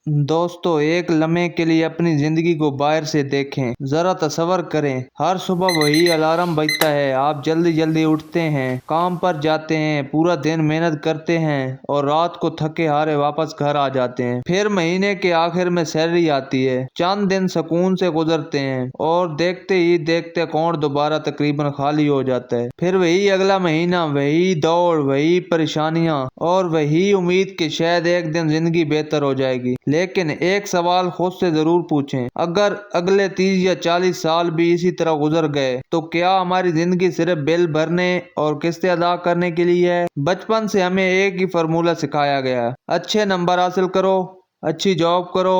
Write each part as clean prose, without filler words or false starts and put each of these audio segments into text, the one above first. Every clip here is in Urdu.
دوستو، ایک لمحے کے لیے اپنی زندگی کو باہر سے دیکھیں، ذرا تصور کریں۔ ہر صبح وہی الارم بجتا ہے، آپ جلدی جلدی اٹھتے ہیں، کام پر جاتے ہیں، پورا دن محنت کرتے ہیں اور رات کو تھکے ہارے واپس گھر آ جاتے ہیں۔ پھر مہینے کے آخر میں سیلری آتی ہے، چند دن سکون سے گزرتے ہیں اور دیکھتے ہی دیکھتے اکاؤنٹ دوبارہ تقریباً خالی ہو جاتا ہے۔ پھر وہی اگلا مہینہ، وہی دوڑ، وہی پریشانیاں اور وہی امید کہ شاید ایک دن زندگی بہتر ہو جائے گی۔ لیکن ایک سوال خود سے ضرور پوچھیں، اگر اگلے 30 یا 40 سال بھی اسی طرح گزر گئے تو کیا ہماری زندگی صرف بل بھرنے اور قسطیں ادا کرنے کے لیے ہے؟ بچپن سے ہمیں ایک ہی فارمولہ سکھایا گیا ہے: اچھے نمبر حاصل کرو، اچھی جاب کرو،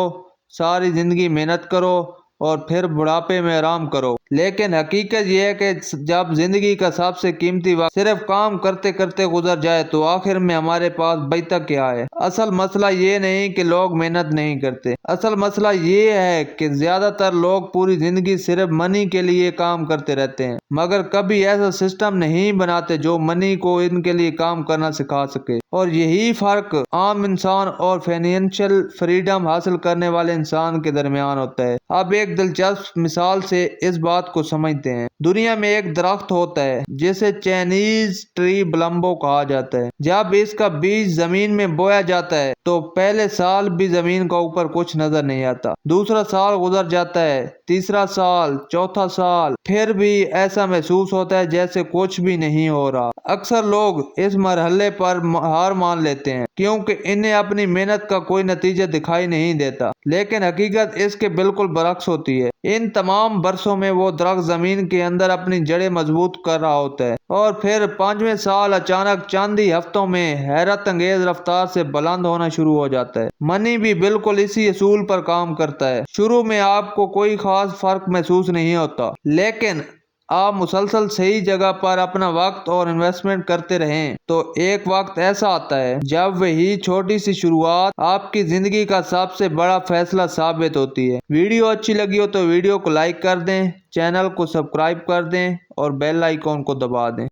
ساری زندگی محنت کرو اور پھر بڑھاپے میں آرام کرو۔ لیکن حقیقت یہ ہے کہ جب زندگی کا سب سے قیمتی وقت صرف کام کرتے کرتے گزر جائے تو آخر میں ہمارے پاس بچتا کیا ہے؟ اصل مسئلہ یہ نہیں کہ لوگ محنت نہیں کرتے، اصل مسئلہ یہ ہے کہ زیادہ تر لوگ پوری زندگی صرف منی کے لیے کام کرتے رہتے ہیں، مگر کبھی ایسا سسٹم نہیں بناتے جو منی کو ان کے لیے کام کرنا سکھا سکے۔ اور یہی فرق عام انسان اور فائنینشل فریڈم حاصل کرنے والے انسان کے درمیان ہوتا ہے۔ اب ایک دلچسپ مثال سے اس بات کو سمجھتے ہیں۔ دنیا میں ایک درخت ہوتا ہے جسے چائنیز ٹری بلمبو کہا جاتا ہے۔ جب اس کا بیج زمین میں بویا جاتا ہے تو پہلے سال بھی زمین کا اوپر کچھ نظر نہیں آتا، دوسرا سال گزر جاتا ہے، تیسرا سال، چوتھا سال، پھر بھی ایسا محسوس ہوتا ہے جیسے کچھ بھی نہیں ہو رہا۔ اکثر لوگ اس مرحلے پر ہار مان لیتے ہیں کیونکہ انہیں اپنی محنت کا کوئی نتیجہ دکھائی نہیں دیتا، لیکن حقیقت اس کے بالکل برعکس ہوتی ہے۔ ان تمام برسوں میں وہ درخت زمین کے اندر اپنی جڑیں مضبوط کر رہا ہوتا ہے اور پھر 5ویں سال اچانک چند ہی ہفتوں میں حیرت انگیز رفتار سے بلند ہونا شروع ہو جاتا ہے۔ منی بھی بالکل اسی اصول پر کام کرتا ہے۔ شروع میں آپ کو کوئی خاص فرق محسوس نہیں ہوتا، لیکن آپ مسلسل صحیح جگہ پر اپنا وقت اور انویسٹمنٹ کرتے رہیں تو ایک وقت ایسا آتا ہے جب وہی چھوٹی سی شروعات آپ کی زندگی کا سب سے بڑا فیصلہ ثابت ہوتی ہے۔ ویڈیو اچھی لگی ہو تو ویڈیو کو لائک کر دیں، چینل کو سبسکرائب کر دیں اور بیل آئیکن کو دبا دیں۔